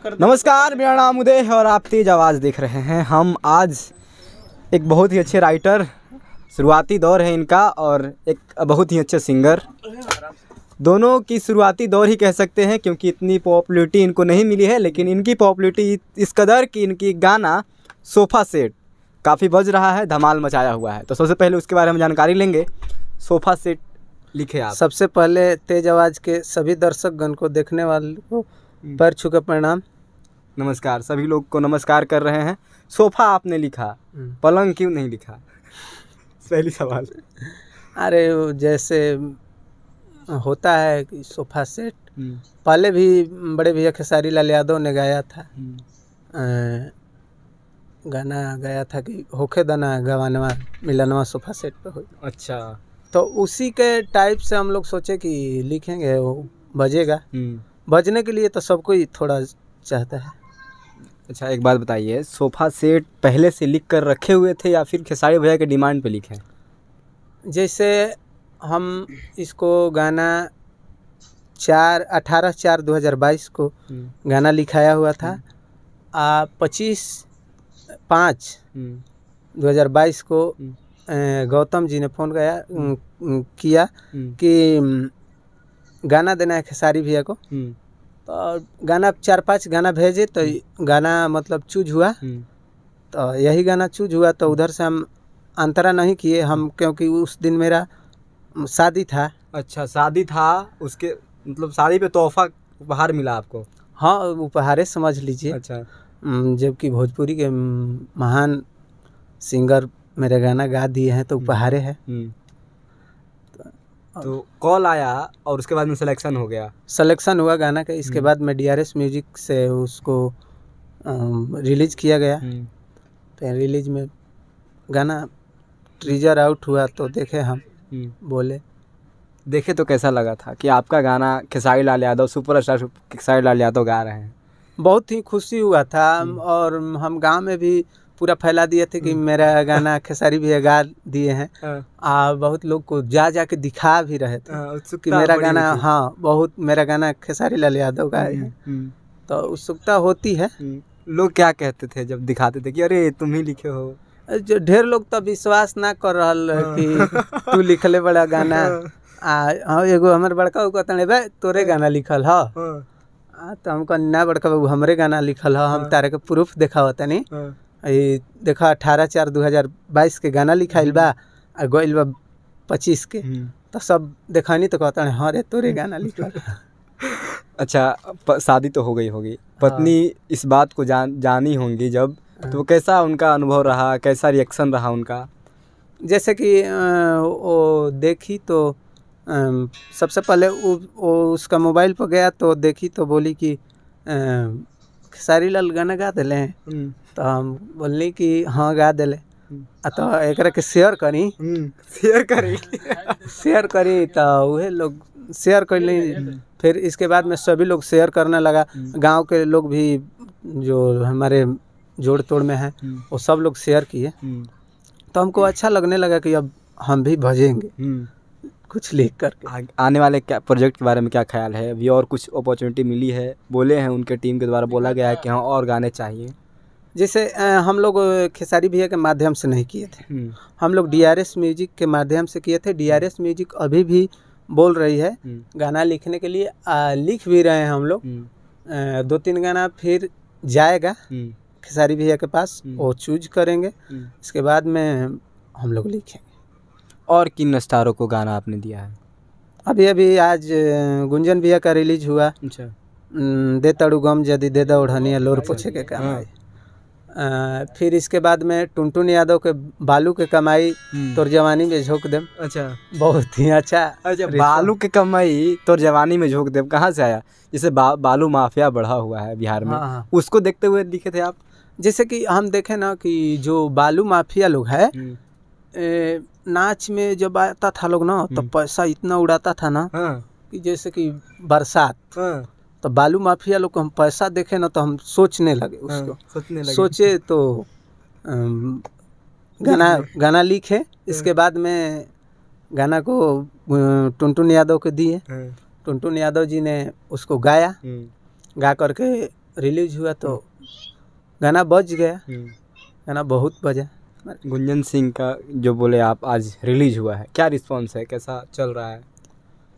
नमस्कार, मेरा नाम उदय है और आप तेज आवाज़ देख रहे हैं। हम आज एक बहुत ही अच्छे राइटर, शुरुआती दौर है इनका, और एक बहुत ही अच्छे सिंगर, दोनों की शुरुआती दौर ही कह सकते हैं क्योंकि इतनी पॉपुलैरिटी इनको नहीं मिली है। लेकिन इनकी पॉपुलैरिटी इस कदर कि इनकी गाना सोफ़ा सेट काफ़ी बज रहा है, धमाल मचाया हुआ है। तो सबसे पहले उसके बारे में जानकारी लेंगे। सोफ़ा सेट लिखे आप। सबसे पहले तेज आवाज़ के सभी दर्शकगण को, देखने वालों को पैर छू के प्रणाम। नमस्कार, सभी लोग को नमस्कार कर रहे हैं। सोफ़ा आपने लिखा, पलंग क्यों नहीं लिखा? पहली सवाल। अरे जैसे होता है कि सोफ़ा सेट पहले भी बड़े भैया खेसारी लाल यादव ने गाया था। गाना गाया था कि होखे दाना गवानवा मिलनवा सोफ़ा सेट पे हो। अच्छा, तो उसी के टाइप से हम लोग सोचे कि लिखेंगे, वो बजेगा। बजने के लिए तो सबको ही थोड़ा चाहता है। अच्छा, एक बात बताइए, सोफ़ा सेट पहले से लिख कर रखे हुए थे या फिर खेसारी भैया के डिमांड पे लिखे? जैसे हम इसको गाना 18/4/2022 को गाना लिखाया हुआ था। 25/5/2022 को गौतम जी ने फ़ोन किया कि गाना देना है खेसारी भैया को। तो गाना 4-5 गाना भेजे, तो गाना मतलब चूज हुआ। तो यही गाना चूज हुआ, तो उधर से हम अंतरा नहीं किए हम, क्योंकि उस दिन मेरा शादी था। अच्छा, शादी था, उसके मतलब शादी पे तोहफा उपहार मिला आपको? हाँ, उपहारे समझ लीजिए। अच्छा, जबकि भोजपुरी के महान सिंगर मेरे गाना गा दिए हैं, तो उपहारे है। तो कॉल आया और उसके बाद में सिलेक्शन हो गया? सिलेक्शन हुआ गाना का। इसके बाद में DRS म्यूजिक से उसको रिलीज किया गया। फिर रिलीज में गाना ट्रीजर आउट हुआ, तो देखे हम, बोले देखे तो कैसा लगा था कि आपका गाना खेसारी लाल यादव, सुपरस्टार खेसारी लाल यादव गा रहे हैं? बहुत ही खुशी हुआ था। और हम गांव में भी पूरा फैला दिए थे कि मेरा गाना खेसारी भैया गा दिए हैं। बहुत लोग को जा के दिखा भी रहे थे कि मेरा गाना, हाँ, बहुत मेरा गाना खेसारी लाल यादव गाए हैं। तो उत्सुकता होती है। लोग क्या कहते थे जब दिखाते थे कि अरे तुम ही लिखे हो? जो ढेर लोग तो विश्वास ना कर रहा कि तू लिखले बड़ा गाना। एगो हमारे बड़का कहते भाई तोरे गाना लिखल है। तो हमको ना बड़का बाबू हमरे गाना लिखल है, हम तारे के प्रूफ देखावत तनी। देखा 18/4/2022 के गाना लिखाइल बा और गइल बा 25 के। तो सब देखानी तो कहता है हाँ रे तोरे गाना लिखल। अच्छा, शादी तो हो गई होगी, पत्नी इस बात को जानी होंगी जब, तो कैसा उनका अनुभव रहा, कैसा रिएक्शन रहा उनका? जैसे कि वो देखी तो सबसे पहले वो उसका मोबाइल पर गया तो देखी, तो बोली कि खेसारी लाल गाना गा दिले। तो हम बोलनी कि हाँ गा दिले। तो एक के शेयर करी शेयर करी तो वह लोग शेयर कर ली। फिर इसके बाद में सभी लोग शेयर करने लगा। गांव के लोग भी जो हमारे जोड़ तोड़ में हैं, वो सब लोग शेयर किए। तो हमको अच्छा लगने लगा कि अब हम भी भजेंगे कुछ लिख करके। आने वाले क्या प्रोजेक्ट के बारे में क्या ख्याल है? अभी और कुछ अपॉर्चुनिटी मिली है? बोले हैं उनके टीम के द्वारा, बोला गया है कि हाँ और गाने चाहिए। जैसे हम लोग खेसारी भैया के माध्यम से नहीं किए थे, हम लोग DRS म्यूजिक के माध्यम से किए थे। DRS म्यूजिक अभी भी बोल रही है गाना लिखने के लिए। लिख भी रहे हैं हम लोग। 2-3 गाना फिर जाएगा खेसारी भैया के पास, वो चूज करेंगे। इसके बाद में हम लोग लिखेंगे। और किन स्टारों को गाना आपने दिया है? अभी आज गुंजन भैया का रिलीज हुआ। अच्छा, दे तड़ू गम जदी दे दा ओढ़निया लोर पोछे के कमाई। फिर इसके बाद में टुनटुन यादव के बालू के कमाई तोर जवानी में झोंक देम। अच्छा, बहुत ही अच्छा। बालू के कमाई तोर जवानी में झोंक देम कहाँ से आया? जैसे बालू माफिया बढ़ा हुआ है बिहार में। उसको देखते हुए लिखे थे आप? जैसे कि हम देखें ना कि जो बालू माफिया लोग है, नाच में जब आता था लोग ना, तो पैसा इतना उड़ाता था ना कि जैसे कि बरसात। तो बालू माफिया लोग को हम पैसा देखे ना तो हम सोचने लगे उसको। सोचे तो गाना लिखे। इसके बाद में गाना को टुनटुन यादव को दिए। टुनटुन यादव जी ने उसको गाया। गा करके रिलीज हुआ तो गाना बज गया, गाना बहुत बजा। गुंजन सिंह का जो बोले आप आज रिलीज हुआ है, क्या रिस्पॉन्स है, कैसा चल रहा है?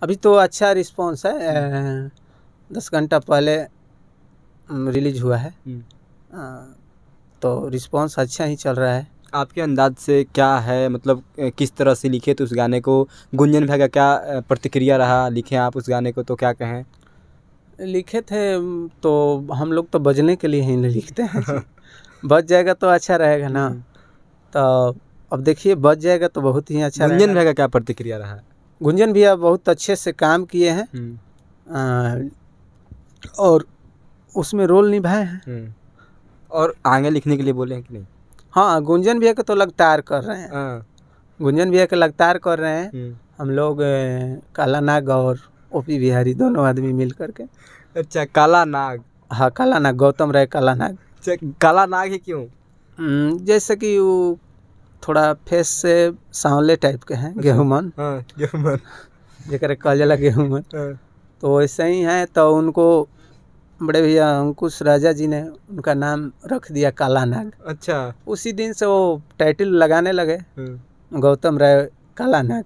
अभी तो अच्छा रिस्पॉन्स है। 10 घंटा पहले रिलीज हुआ है, तो रिस्पॉन्स अच्छा ही चल रहा है। आपके अंदाज से क्या है, मतलब किस तरह से लिखे थे उस गाने को? गुंजन भाई का क्या प्रतिक्रिया रहा, लिखे आप उस गाने को तो क्या कहें? लिखे थे तो हम लोग तो बजने के लिए ही लिखते हैं। बज जाएगा तो अच्छा रहेगा ना, तो अब देखिए बज जाएगा तो बहुत ही अच्छा रहेगा। गुंजन भाई का क्या प्रतिक्रिया रहा? गुंजन भैया बहुत अच्छे से काम किए हैं और उसमें रोल निभाए हैं। और आगे लिखने के लिए बोले हैं कि नहीं? हाँ, गुंजन भैया के तो लगातार कर रहे हैं। गुंजन भैया के लगातार कर रहे हैं। हम लोग काला नाग और ओपी बिहारी दोनों आदमी मिल करके। अच्छा, काला नाग। हाँ, काला नाग, गौतम राय काला नाग। काला नाग ही क्यों? जैसे कि वो थोड़ा फेस से सांवले टाइप के हैं, गेहूँमन। गेहूँमन जेकर कहल जाला गेहूँमन, तो वैसे ही हैं। तो उनको बड़े भैया अंकुश राजा जी ने उनका नाम रख दिया काला नाग। अच्छा, उसी दिन से वो टाइटल लगाने लगे, गौतम राय काला नाग।